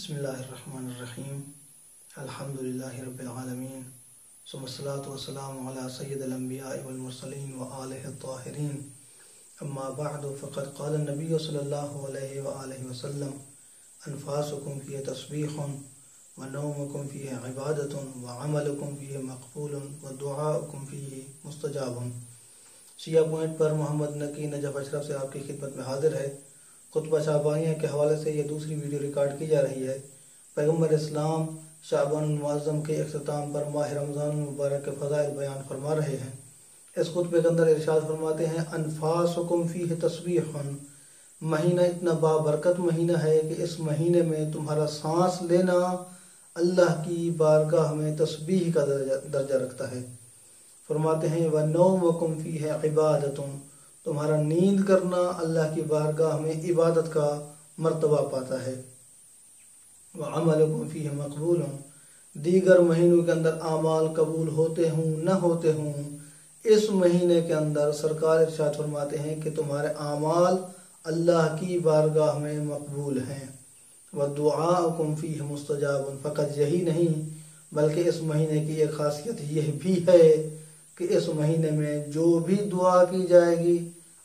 بسم اللہ الرحمن الرحیم الحمدللہ رب العالمین ثم الصلاة والسلام علی سید الانبیاء والمرسلین وآلہ الطاہرین اما بعد فقد قال النبی صلی اللہ علیہ وآلہ وسلم انفاسکم فیہ تسبیح ونومکم فیہ عبادت وعملکم فیہ مقبول ودعاؤکم فیہ مستجاب۔ شیعہ پوائنٹ پر محمد نقی نجف اشرف سے آپ کی خدمت میں حاضر ہے۔ خطبہ شعبانیہ کے حوالے سے یہ دوسری ویڈیو ریکارڈ کی جا رہی ہے۔ پیغمبر اسلام شعبان المعظم کے اختتام پر ماہ رمضان المبارک کے فضائل بیان فرما رہے ہیں۔ اس خطبے کے اندر ارشاد فرماتے ہیں انفاسکم فیہ تسبیح، مہینہ اتنا بابرکت مہینہ ہے کہ اس مہینے میں تمہارا سانس لینا اللہ کی بارگاہ میں تسبیح کا درجہ رکھتا ہے۔ فرماتے ہیں وَنَوْمُكُمْ فِيهِ عِبَادَةٌ، تمہارا نیند کرنا اللہ کی بارگاہ میں عبادت کا مرتبہ پاتا ہے۔ وَعَمَلُكُمْ فِيهِ مَقْبُولٌ، دیگر مہینوں کے اندر اعمال قبول ہوتے ہوں نہ ہوتے ہوں، اس مہینے کے اندر سرکار ارشاد فرماتے ہیں کہ تمہارے اعمال اللہ کی بارگاہ میں مقبول ہیں۔ وَدُعَاؤُكُمْ فِيهِ مُسْتَجَابٌ، فقط یہی نہیں بلکہ اس مہینے کی ایک خاصیت یہ بھی ہے کہ اس مہینے میں جو بھی دعا کی جائے گی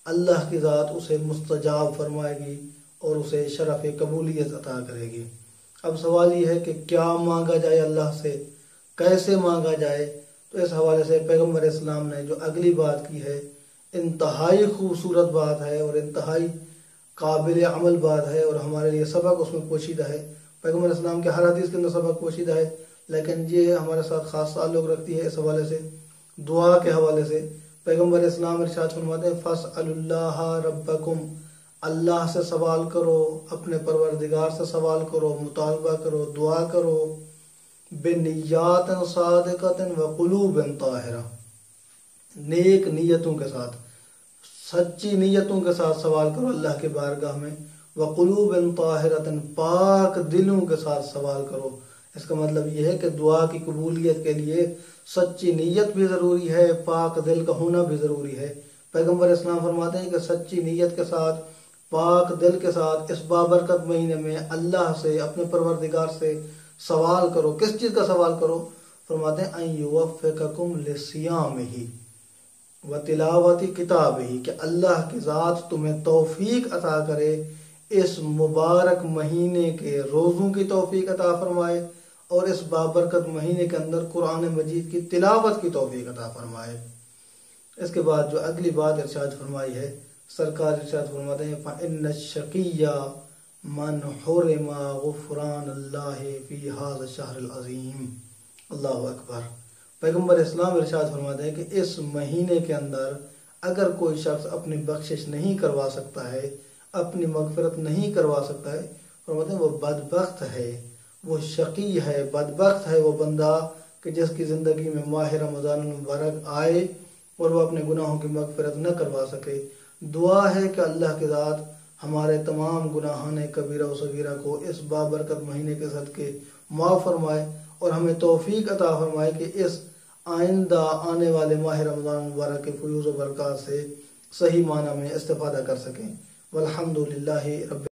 اللہ کی ذات اسے مستجاب فرمائے گی اور اسے شرف قبولیت عطا کرے گی۔ اب سوال یہ ہے کہ کیا مانگا جائے اللہ سے، کیسے مانگا جائے؟ تو اس حوالے سے پیغمبر اسلام نے جو اگلی بات کی ہے انتہائی خوبصورت بات ہے اور انتہائی قابل عمل بات ہے، اور ہمارے لیے سبق اس میں پوشیدہ ہے۔ پیغمبر اسلام کے ہر حدیث کے اندر سبق پوشیدہ ہے، لیکن یہ ہمارے ساتھ خاص تعلق رکھتی ہے اس حوالے سے، دعا کے حوالے سے۔ پیغمبر اسلام ارشاد فرماتے ہیں فَاسْأَلُوا اللَّهَ رَبَّكُمْ، اللہ سے سوال کرو، اپنے پروردگار سے سوال کرو، مطالبہ کرو، دعا کرو، بِنِيَّاتٍ صَادِقَةٍ وَقُلُوبٍ طَاہِرَةٍ، نیک نیتوں کے ساتھ، سچی نیتوں کے ساتھ سوال کرو اللہ کے بارگاہ میں، وَقُلُوبٍ طَاہِرَةٍ، پاک دلوں کے ساتھ سوال کرو۔ اس کا مطلب یہ ہے کہ دعا کی قبولیت کے لیے سچی نیت بھی ضروری ہے، پاک دل کا ہونا بھی ضروری ہے۔ پیغمبر اسلام فرماتے ہیں کہ سچی نیت کے ساتھ، پاک دل کے ساتھ اس بابرکت مہینے میں اللہ سے، اپنے پروردگار سے سوال کرو۔ کس چیز کا سوال کرو؟ فرماتے ہیں ان یوفقکم لصیامہ وتلاوت کتابہ، کہ اللہ کی ذات تمہیں توفیق عطا کرے، اس مبارک مہینے کے روزوں کی توفیق عطا فرمائے اور اس بابرکت مہینے کے اندر قرآن مجید کی تلاوت کی توفیق عطا فرمائے۔ اس کے بعد جو اگلی بات ارشاد فرمائی ہے، سرکار ارشاد فرماتے ہیں فَإِنَّ الشَّقِيَّ مَنْ حُرِمَ غُفْرَانَ اللَّهِ فِي هَذَا الشَّهْرِ الْعَظِيمِ۔ اللہ اکبر۔ پیغمبر اسلام ارشاد فرماتے ہیں کہ اس مہینے کے اندر اگر کوئی شخص اپنی بخشش نہیں کروا سکتا ہے، اپنی مغفرت نہیں کروا سکتا ہے، فرماتے ہیں وہ بدبخت ہے، وہ شقی ہے، بدبخت ہے وہ بندہ کہ جس کی زندگی میں ماہ رمضان المبارک آئے اور وہ اپنے گناہوں کی مغفرت نہ کروا سکے۔ دعا ہے کہ اللہ کی ذات ہمارے تمام گناہان کبیرہ و صغیرہ کو اس بابرکت مہینے کے صدقے معاف فرمائے اور ہمیں توفیق عطا فرمائے کہ اس آئندہ آنے والے ماہ رمضان المبارک کے فیوز و برکات سے صحیح معنی میں استفادہ کر سکیں۔ والحمدللہ رب